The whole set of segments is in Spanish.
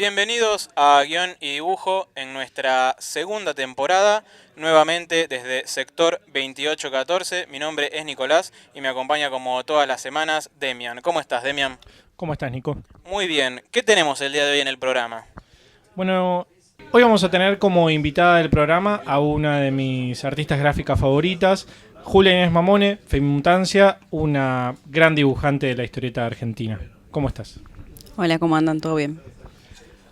Bienvenidos a Guión y Dibujo en nuestra segunda temporada, nuevamente desde Sector 2814. Mi nombre es Nicolás y me acompaña como todas las semanas Demian. ¿Cómo estás, Demian? ¿Cómo estás, Nico? Muy bien. ¿Qué tenemos el día de hoy en el programa? Bueno, hoy vamos a tener como invitada del programa a una de mis artistas gráficas favoritas, Julia Inés Mamone, Femimutancia, una gran dibujante de la historieta argentina. ¿Cómo estás? Hola, ¿cómo andan? ¿Todo bien?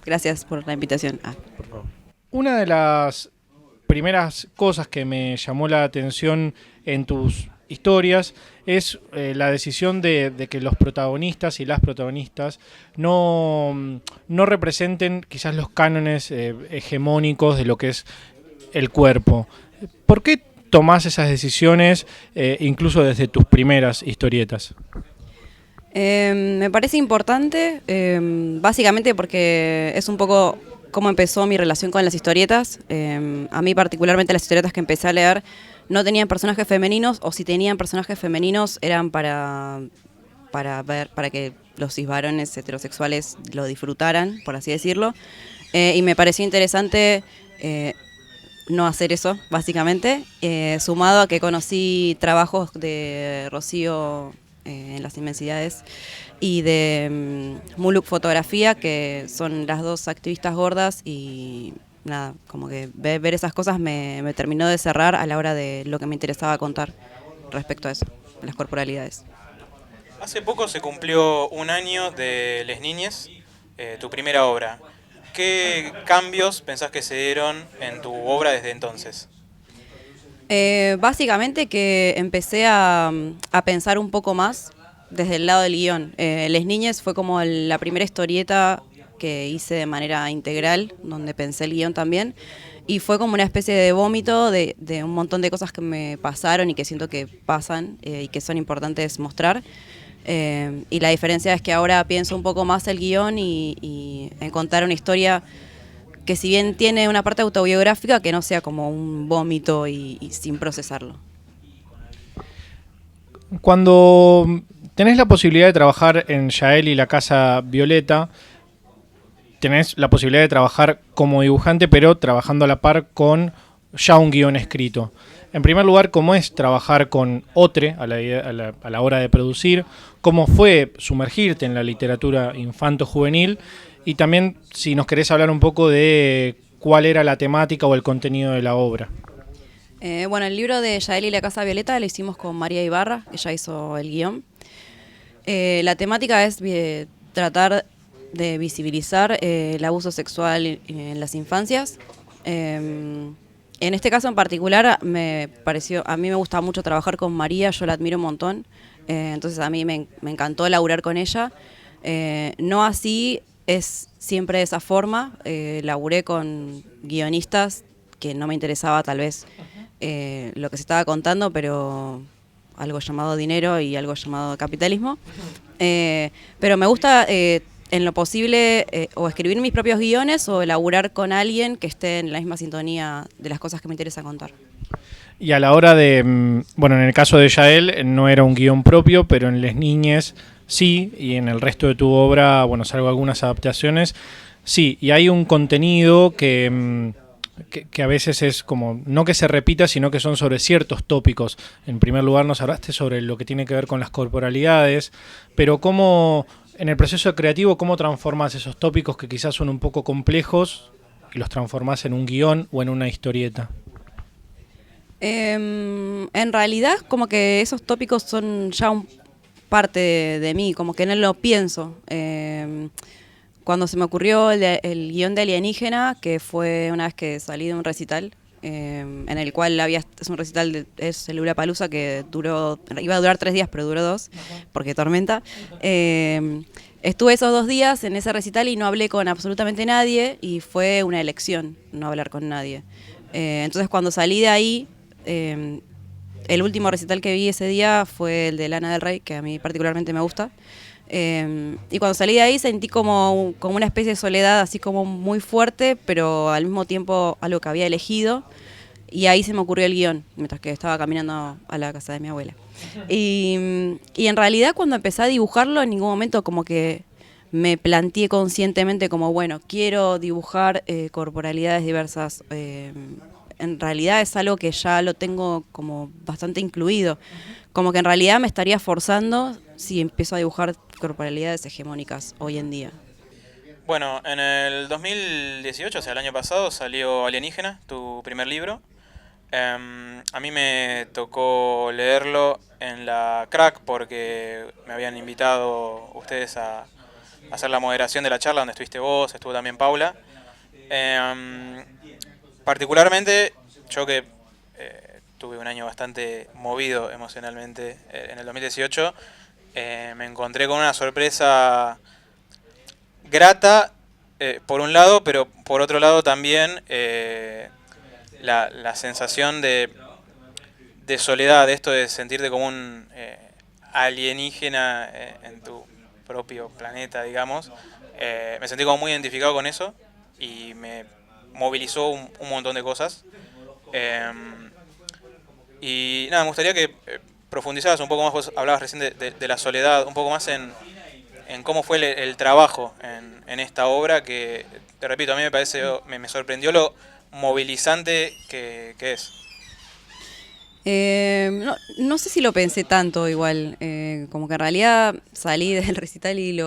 Gracias por la invitación. Por favor. Una de las primeras cosas que me llamó la atención en tus historias es la decisión de que los protagonistas y las protagonistas no representen quizás los cánones hegemónicos de lo que es el cuerpo. ¿Por qué tomás esas decisiones incluso desde tus primeras historietas? Me parece importante, básicamente porque es un poco cómo empezó mi relación con las historietas. A mí particularmente las historietas que empecé a leer no tenían personajes femeninos, o si tenían personajes femeninos eran para que los cisvarones heterosexuales lo disfrutaran, por así decirlo. Y me pareció interesante no hacer eso, básicamente, sumado a que conocí trabajos de Rocío en las inmensidades y de Muluk Fotografía, que son las dos activistas gordas, y nada, como que ver esas cosas me terminó de cerrar a la hora de lo que me interesaba contar respecto a eso, las corporalidades. Hace poco se cumplió un año de Les Niñes, tu primera obra. ¿Qué cambios pensás que se dieron en tu obra desde entonces? Básicamente que empecé a pensar un poco más desde el lado del guión. Les Niñes fue como la primera historieta que hice de manera integral, donde pensé el guión también, y fue como una especie de vómito de un montón de cosas que me pasaron y que siento que pasan y que son importantes mostrar. Y la diferencia es que ahora pienso un poco más el guión y en contar una historia que, si bien tiene una parte autobiográfica, que no sea como un vómito y sin procesarlo. Cuando tenés la posibilidad de trabajar en Yael y la Casa Violeta, tenés la posibilidad de trabajar como dibujante, pero trabajando a la par con ya un guión escrito. En primer lugar, ¿cómo es trabajar con OTRE a la hora de producir? ¿Cómo fue sumergirte en la literatura infanto-juvenil? Y también, si nos querés hablar un poco de cuál era la temática o el contenido de la obra. Bueno, el libro de Yael y la Casa Violeta lo hicimos con María Ibarra, ella hizo el guión. La temática es tratar de visibilizar el abuso sexual en las infancias. En este caso en particular a mí me gusta mucho trabajar con María, yo la admiro un montón, entonces a mí me encantó laburar con ella. No así es siempre de esa forma, laburé con guionistas que no me interesaba tal vez lo que se estaba contando, algo llamado dinero y algo llamado capitalismo. Pero me gusta en lo posible o escribir mis propios guiones o elaborar con alguien que esté en la misma sintonía de las cosas que me interesa contar. Y a la hora de, bueno, en el caso de Yael no era un guión propio, pero en Les Niñes sí, y en el resto de tu obra, bueno, salvo algunas adaptaciones, sí, y hay un contenido que a veces es como, no que se repita, sino que son sobre ciertos tópicos. En primer lugar nos hablaste sobre lo que tiene que ver con las corporalidades, pero cómo, en el proceso creativo, cómo transformas esos tópicos que quizás son un poco complejos y los transformas en un guión o en una historieta. En realidad, como que esos tópicos son ya parte de mí, como que no lo pienso. Cuando se me ocurrió el guión de Alienígena, que fue una vez que salí de un recital, en el cual es un recital, es el Lollapalooza, que iba a durar 3 días, pero duró 2, porque tormenta. Estuve esos 2 días en ese recital y no hablé con absolutamente nadie, y fue una elección no hablar con nadie. Entonces cuando salí de ahí, el último recital que vi ese día fue el de Lana del Rey, que a mí particularmente me gusta. Y cuando salí de ahí sentí como una especie de soledad, así como muy fuerte, pero al mismo tiempo algo que había elegido. Y ahí se me ocurrió el guión, mientras que estaba caminando a la casa de mi abuela. Y en realidad cuando empecé a dibujarlo, en ningún momento como que me planteé conscientemente como, bueno, quiero dibujar corporalidades diversas. En realidad es algo que ya lo tengo como bastante incluido. Como que en realidad me estaría forzando si empiezo a dibujar corporalidades hegemónicas hoy en día. Bueno, en el 2018, o sea, el año pasado, salió Alienígena, tu primer libro. A mí me tocó leerlo en la Crack porque me habían invitado ustedes a hacer la moderación de la charla donde estuviste vos, estuvo también Paula. Em, Particularmente, yo que tuve un año bastante movido emocionalmente en el 2018, me encontré con una sorpresa grata, por un lado, pero por otro lado también la sensación de soledad, de esto de sentirte como un alienígena en tu propio planeta, digamos. Me sentí como muy identificado con eso y me movilizó un montón de cosas. Eh, y nada, me gustaría que profundizaras un poco más, vos hablabas recién de la soledad, un poco más en cómo fue el trabajo en esta obra, que, te repito, a mí me parece, me sorprendió lo movilizante que es. No, no sé si lo pensé tanto igual, como que en realidad salí del recital y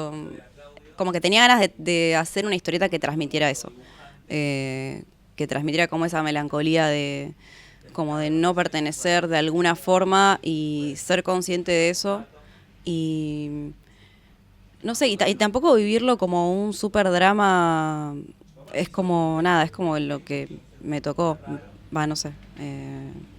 como que tenía ganas de hacer una historieta que transmitiera eso, que transmitiera como esa melancolía como de no pertenecer de alguna forma y ser consciente de eso y no sé, y tampoco vivirlo como un super drama, es como nada, es como lo que me tocó, va, no sé.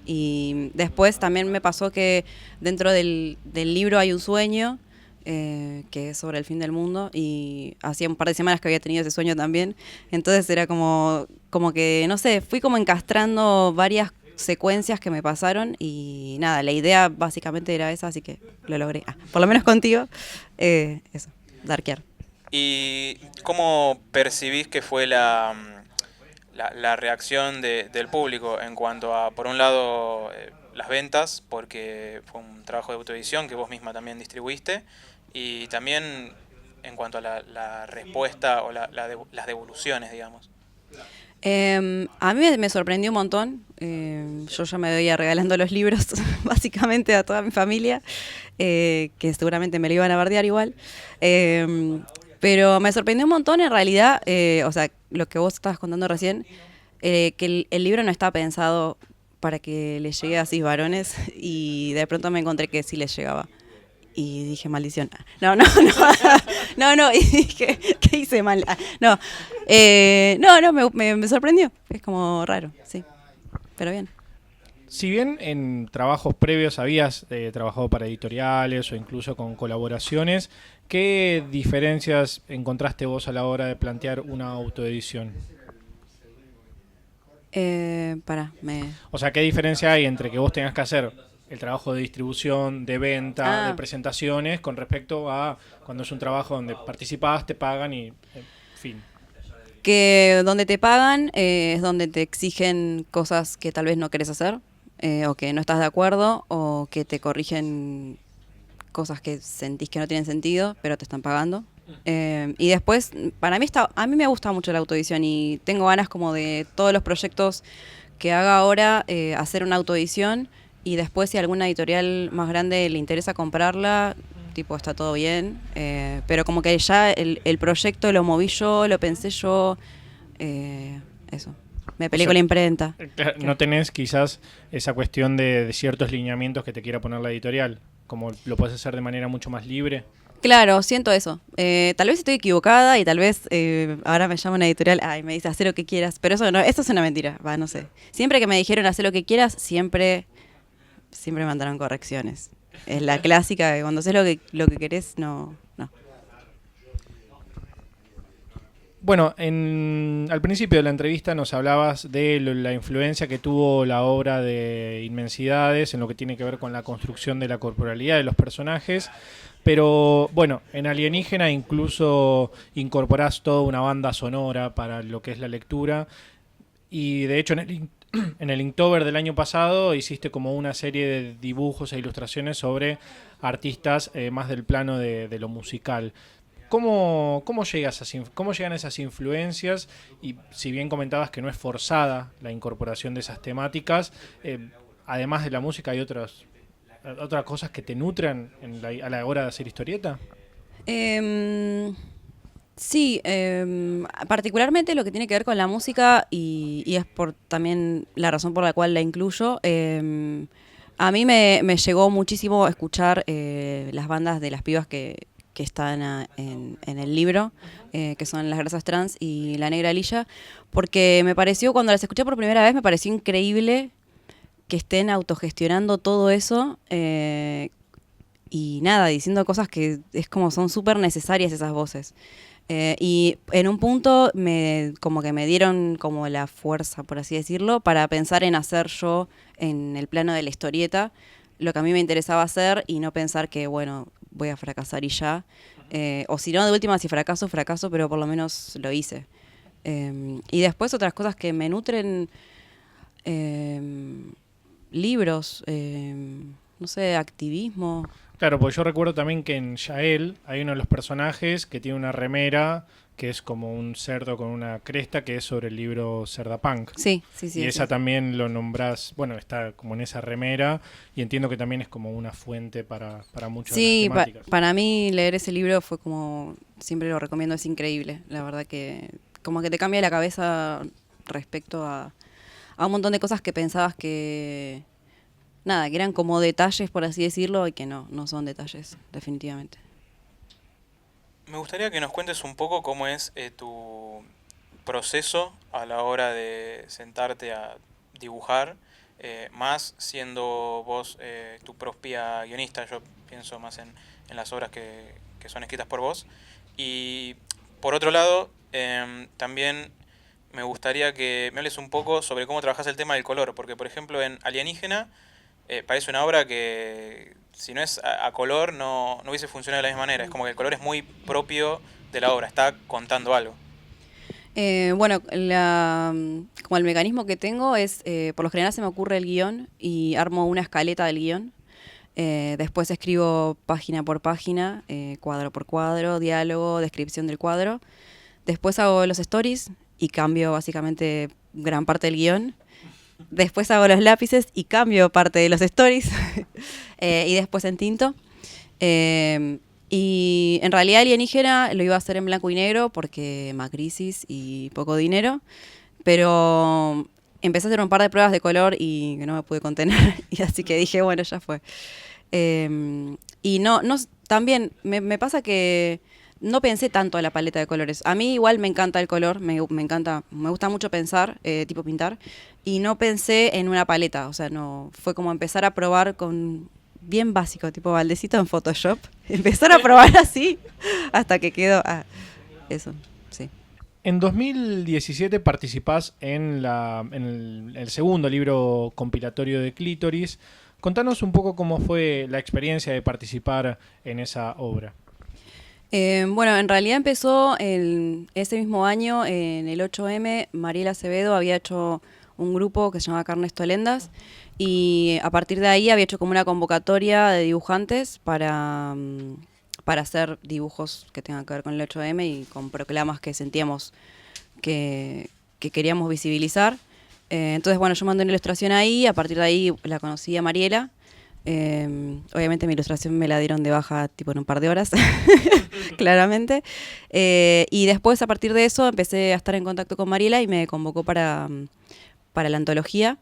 Y después también me pasó que dentro del libro hay un sueño, que es sobre el fin del mundo, y hacía un par de semanas que había tenido ese sueño también, entonces era como que, no sé, fui como encastrando varias secuencias que me pasaron y nada, la idea básicamente era esa, así que lo logré. Por lo menos contigo, eso, darkear. ¿Y cómo percibís que fue la reacción del público en cuanto a, por un lado, las ventas, porque fue un trabajo de autoedición que vos misma también distribuiste, y también en cuanto a la respuesta o las devoluciones, digamos? A mí me sorprendió un montón. Yo ya me veía regalando los libros básicamente a toda mi familia, que seguramente me lo iban a bardear igual. Pero me sorprendió un montón en realidad, o sea, lo que vos estabas contando recién, que el libro no está pensado para que le llegue a 6 varones y de pronto me encontré que sí les llegaba. Y dije, maldición. No, no, no. No, no. Y dije, ¿qué hice mal? No. No, me sorprendió. Es como raro, sí. Pero bien. Si bien en trabajos previos habías trabajado para editoriales o incluso con colaboraciones, ¿qué diferencias encontraste vos a la hora de plantear una autoedición? O sea, ¿qué diferencia hay entre que vos tengas que hacer el trabajo de distribución, de venta, de presentaciones, con respecto a cuando es un trabajo donde participás, te pagan y fin? Que donde te pagan es donde te exigen cosas que tal vez no querés hacer, o que no estás de acuerdo, o que te corrigen cosas que sentís que no tienen sentido, pero te están pagando. Y después, para mí a mí me gusta mucho la autoedición y tengo ganas como de todos los proyectos que haga ahora, hacer una autoedición y después si a alguna editorial más grande le interesa comprarla, tipo está todo bien, pero como que ya el proyecto lo moví yo, lo pensé yo, eso. Me peleé con la imprenta. ¿No tenés quizás esa cuestión de ciertos lineamientos que te quiera poner la editorial? Como lo puedes hacer de manera mucho más libre. Claro, siento eso. Tal vez estoy equivocada y tal vez ahora me llama una editorial y me dice, haz lo que quieras. Pero eso no, eso es una mentira, no sé. Siempre que me dijeron, haz lo que quieras, siempre mandaron correcciones. Es la clásica, que cuando haces lo que querés, no. Bueno, al principio de la entrevista nos hablabas de la influencia que tuvo la obra de Inmensidades en lo que tiene que ver con la construcción de la corporalidad de los personajes, pero bueno, en Alienígena incluso incorporás toda una banda sonora para lo que es la lectura y de hecho en el Inktober del año pasado hiciste como una serie de dibujos e ilustraciones sobre artistas más del plano de lo musical. ¿cómo cómo llegan esas influencias? Y si bien comentabas que no es forzada la incorporación de esas temáticas, además de la música hay otras cosas que te nutran a la hora de hacer historieta. Sí, particularmente lo que tiene que ver con la música y es por también la razón por la cual la incluyo. A mí me llegó muchísimo escuchar las bandas de las pibas que están en el libro, que son Las Grasas Trans y La Negra Lilla, porque me pareció, cuando las escuché por primera vez, me pareció increíble que estén autogestionando todo eso. Y nada, diciendo cosas que es como son súper necesarias esas voces. Y en un punto como que me dieron como la fuerza, por así decirlo, para pensar en hacer yo en el plano de la historieta lo que a mí me interesaba hacer y no pensar que, bueno, voy a fracasar y ya. O si no, de última, si fracaso, pero por lo menos lo hice. Y después otras cosas que me nutren, libros, no sé, activismo. Claro, porque yo recuerdo también que en Yael hay uno de los personajes que tiene una remera que es como un cerdo con una cresta, que es sobre el libro Cerdapunk. Sí. Y esa también lo nombrás, bueno, está como en esa remera, y entiendo que también es como una fuente para muchas de las temáticas. Para mí leer ese libro fue como, siempre lo recomiendo, es increíble. La verdad que como que te cambia la cabeza respecto a un montón de cosas que pensabas que, nada, que eran como detalles, por así decirlo, y que no son detalles, definitivamente. Me gustaría que nos cuentes un poco cómo es tu proceso a la hora de sentarte a dibujar, más siendo vos tu propia guionista. Yo pienso más en las obras que son escritas por vos. Y por otro lado, también me gustaría que me hables un poco sobre cómo trabajas el tema del color, porque por ejemplo en Alienígena parece una obra que si no es a color no hubiese funcionado de la misma manera. Es como que el color es muy propio de la obra, está contando algo. Bueno, como el mecanismo que tengo es, por lo general se me ocurre el guión y armo una escaleta del guión. Después escribo página por página, cuadro por cuadro, diálogo, descripción del cuadro. Después hago los stories y cambio básicamente gran parte del guión. Después hago los lápices y cambio parte de los stories. Y después entinto. Y en realidad Alienígena lo iba a hacer en blanco y negro porque crisis y poco dinero. Pero empecé a hacer un par de pruebas de color y que no me pude contener. Y así que dije, bueno, ya fue. Y también me pasa que no pensé tanto en la paleta de colores. A mí igual me encanta el color, me gusta mucho pensar, tipo pintar, y no pensé en una paleta. O sea, no fue como empezar a probar con bien básico, tipo baldecito en Photoshop. Empezar a probar así hasta que quedó eso, sí. En 2017 participás en el segundo libro compilatorio de Clítoris. Contanos un poco cómo fue la experiencia de participar en esa obra. Bueno, en realidad empezó ese mismo año, en el 8M, Mariela Acevedo había hecho un grupo que se llamaba Carnes Tolendas y a partir de ahí había hecho como una convocatoria de dibujantes para hacer dibujos que tengan que ver con el 8M y con proclamas que sentíamos que queríamos visibilizar. Entonces, bueno, yo mandé una ilustración ahí, a partir de ahí la conocí a Mariela. Obviamente mi ilustración me la dieron de baja tipo en un par de horas, claramente. Y después, a partir de eso, empecé a estar en contacto con Mariela y me convocó para la antología.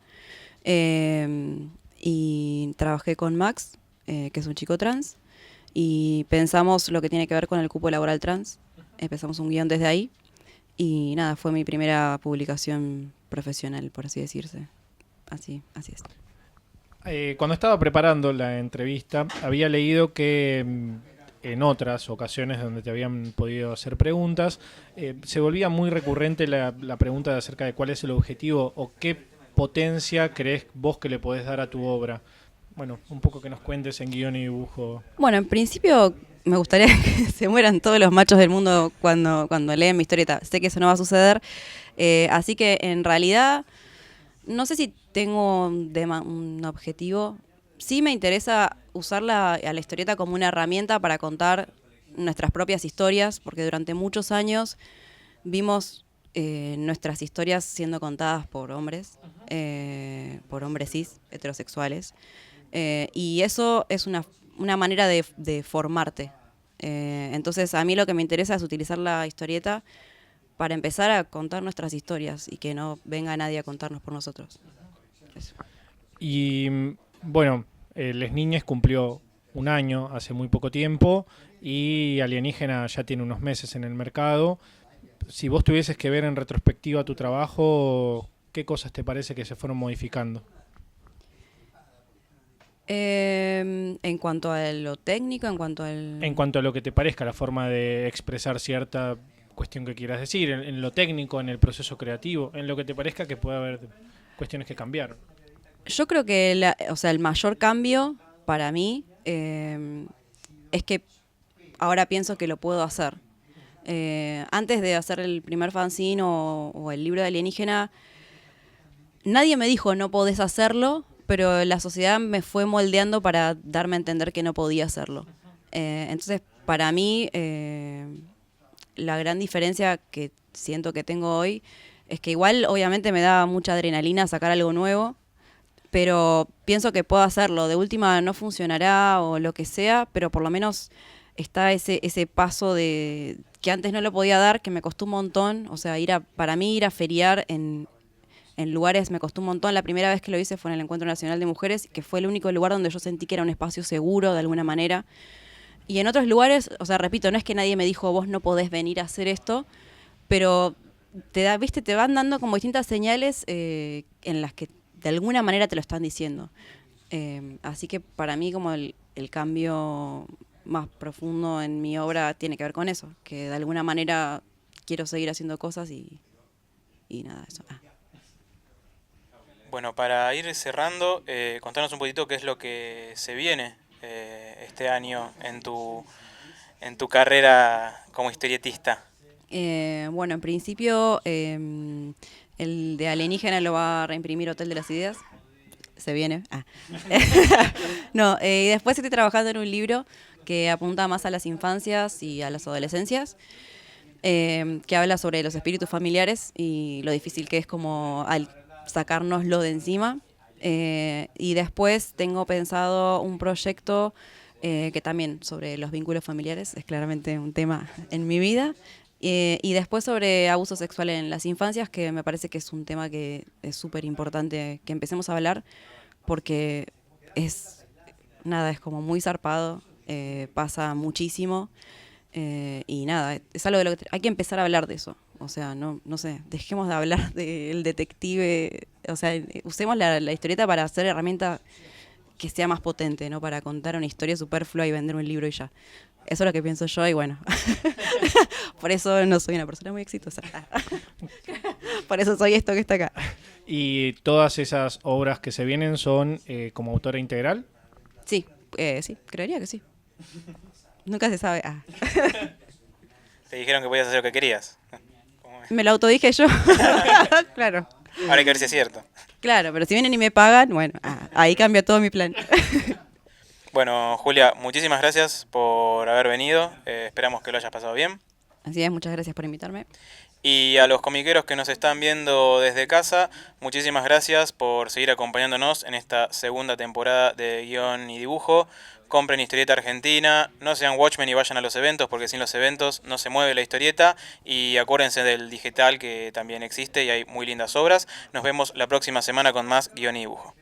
Y trabajé con Max, que es un chico trans, y pensamos lo que tiene que ver con el cupo laboral trans. Empezamos un guión desde ahí. Y nada, fue mi primera publicación profesional, por así decirse. Así es. Cuando estaba preparando la entrevista, había leído que en otras ocasiones donde te habían podido hacer preguntas, se volvía muy recurrente la pregunta acerca de cuál es el objetivo o qué potencia crees vos que le podés dar a tu obra. Bueno, un poco que nos cuentes en guión y dibujo. Bueno, en principio me gustaría que se mueran todos los machos del mundo cuando leen mi historieta. Sé que eso no va a suceder, así que en realidad no sé si tengo un objetivo. Sí me interesa usarla a la historieta como una herramienta para contar nuestras propias historias, porque durante muchos años vimos nuestras historias siendo contadas por hombres cis, heterosexuales, y eso es una manera de formarte. Entonces a mí lo que me interesa es utilizar la historieta para empezar a contar nuestras historias y que no venga nadie a contarnos por nosotros. Eso. Y bueno, Les Niñes cumplió un año hace muy poco tiempo y Alienígena ya tiene unos meses en el mercado. Si vos tuvieses que ver en retrospectiva tu trabajo, ¿qué cosas te parece que se fueron modificando? En cuanto a lo técnico, En cuanto a lo que te parezca, la forma de expresar cierta cuestión que quieras decir, en lo técnico, en el proceso creativo, en lo que te parezca que pueda haber cuestiones que cambiaron. Yo creo que el mayor cambio para mí es que ahora pienso que lo puedo hacer. Antes de hacer el primer fanzine o el libro de Alienígena, nadie me dijo no podés hacerlo, pero la sociedad me fue moldeando para darme a entender que no podía hacerlo. Entonces, para mí, la gran diferencia que siento que tengo hoy es que igual obviamente me da mucha adrenalina sacar algo nuevo, pero pienso que puedo hacerlo. De última no funcionará o lo que sea, pero por lo menos está ese paso de que antes no lo podía dar, que me costó un montón. O sea, para mí ir a feriar en lugares me costó un montón. La primera vez que lo hice fue en el Encuentro Nacional de Mujeres, que fue el único lugar donde yo sentí que era un espacio seguro de alguna manera. Y en otros lugares, o sea, repito, no es que nadie me dijo vos no podés venir a hacer esto, pero te van dando como distintas señales en las que de alguna manera te lo están diciendo. Así que para mí como el cambio más profundo en mi obra tiene que ver con eso, que de alguna manera quiero seguir haciendo cosas y nada, eso. Bueno, para ir cerrando, contanos un poquito qué es lo que se viene este año en tu carrera como historietista. Bueno, en principio el de Alienígena lo va a reimprimir Hotel de las Ideas. Se viene. No, y después estoy trabajando en un libro que apunta más a las infancias y a las adolescencias, que habla sobre los espíritus familiares y lo difícil que es como sacárnoslo de encima. Y después tengo pensado un proyecto que también sobre los vínculos familiares, es claramente un tema en mi vida. Y después sobre abuso sexual en las infancias, que me parece que es un tema que es súper importante que empecemos a hablar, porque es como muy zarpado, pasa muchísimo, y nada, es algo de lo que hay que empezar a hablar de eso. O sea, no sé, dejemos de hablar del detective, o sea, usemos la historieta para hacer herramienta que sea más potente, no para contar una historia superflua y vender un libro y ya. Eso es lo que pienso yo y bueno, por eso no soy una persona muy exitosa. Por eso soy esto que está acá. ¿Y todas esas obras que se vienen son como autora integral? Sí, sí, creería que sí. Nunca se sabe. Te dijeron que podías hacer lo que querías. Me lo autodije yo. Claro. Ahora hay que ver si es cierto. Claro, pero si vienen y me pagan, bueno, ahí cambia todo mi plan. Bueno, Julia, muchísimas gracias por haber venido. Esperamos que lo hayas pasado bien. Así es, muchas gracias por invitarme. Y a los comiqueros que nos están viendo desde casa, muchísimas gracias por seguir acompañándonos en esta segunda temporada de Guión y Dibujo. Compren historieta argentina, no sean Watchmen y vayan a los eventos, porque sin los eventos no se mueve la historieta. Y acuérdense del digital, que también existe y hay muy lindas obras. Nos vemos la próxima semana con más Guión y Dibujo.